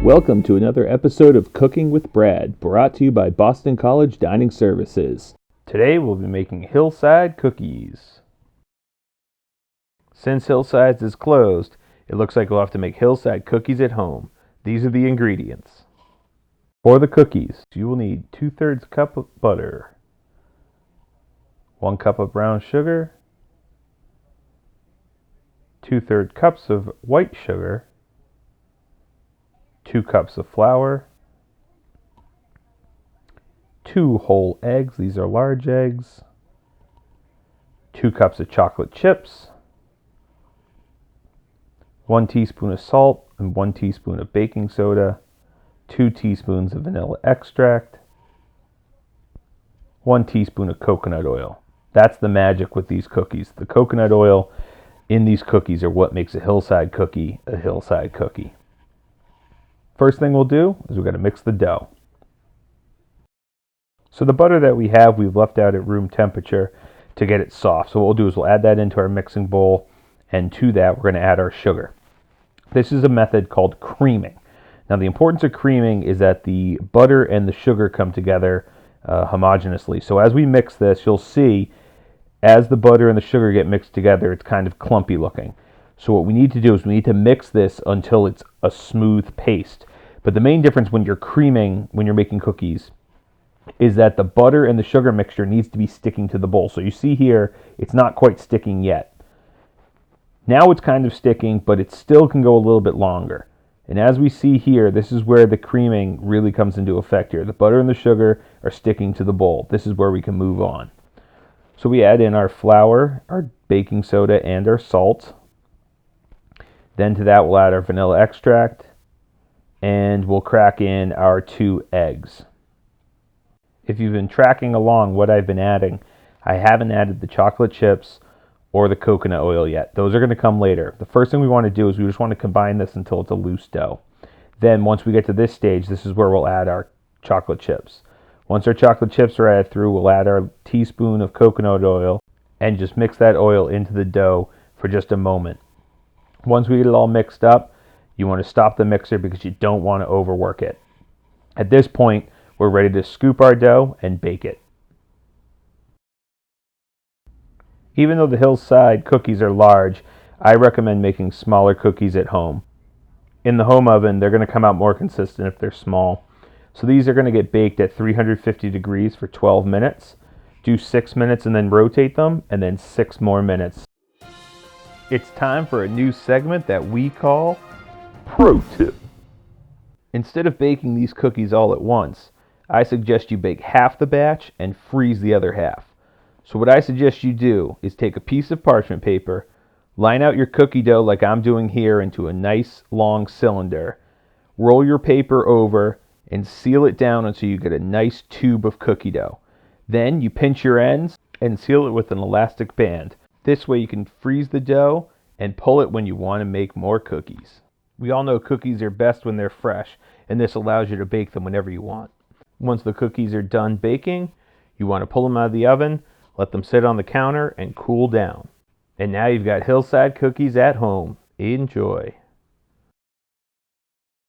Welcome to another episode of Cooking with Brad, brought to you by Boston College Dining Services. Today we'll be making Hillside cookies. Since Hillside's is closed, it looks like we'll have to make Hillside cookies at home. These are the ingredients. For the cookies, you will need 2/3 cup of butter, 1 cup of brown sugar, 2/3 cups of white sugar, 2 cups of flour, 2 whole eggs, these are large eggs, 2 cups of chocolate chips, 1 teaspoon of salt and 1 teaspoon of baking soda, 2 teaspoons of vanilla extract, 1 teaspoon of coconut oil. That's the magic with these cookies. The coconut oil in these cookies are what makes a Hillside cookie a Hillside cookie. First thing we'll do is we're going to mix the dough. So the butter that we have, we've left out at room temperature to get it soft. So what we'll do is we'll add that into our mixing bowl, and to that we're going to add our sugar. This is a method called creaming. Now the importance of creaming is that the butter and the sugar come together homogeneously. So as we mix this, you'll see as the butter and the sugar get mixed together, it's kind of clumpy looking. So what we need to do is we need to mix this until it's a smooth paste. But the main difference when you're creaming, when you're making cookies, is that the butter and the sugar mixture needs to be sticking to the bowl. So you see here, it's not quite sticking yet. Now it's kind of sticking, but it still can go a little bit longer. And as we see here, this is where the creaming really comes into effect here. The butter and the sugar are sticking to the bowl. This is where we can move on. So we add in our flour, our baking soda, and our salt. Then to that we'll add our vanilla extract, and we'll crack in our 2 eggs. If you've been tracking along what I've been adding, I haven't added the chocolate chips or the coconut oil yet. Those are going to come later. The first thing we want to do is we just want to combine this until it's a loose dough. Then once we get to this stage, this is where we'll add our chocolate chips. Once our chocolate chips are added through, we'll add our teaspoon of coconut oil and just mix that oil into the dough for just a moment. Once we get it all mixed up, you want to stop the mixer because you don't want to overwork it. At this point, we're ready to scoop our dough and bake it. Even though the Hillside cookies are large, I recommend making smaller cookies at home. In the home oven, they're going to come out more consistent if they're small. So these are going to get baked at 350 degrees for 12 minutes. Do 6 minutes and then rotate them, and then 6 more minutes. It's time for a new segment that we call Pro Tip. Instead of baking these cookies all at once, I suggest you bake half the batch and freeze the other half. So what I suggest you do is take a piece of parchment paper, line out your cookie dough like I'm doing here into a nice long cylinder, roll your paper over, and seal it down until you get a nice tube of cookie dough. Then you pinch your ends and seal it with an elastic band. This way you can freeze the dough and pull it when you want to make more cookies. We all know cookies are best when they're fresh, and this allows you to bake them whenever you want. Once the cookies are done baking, you want to pull them out of the oven, let them sit on the counter and cool down. And now you've got Hillside cookies at home. Enjoy.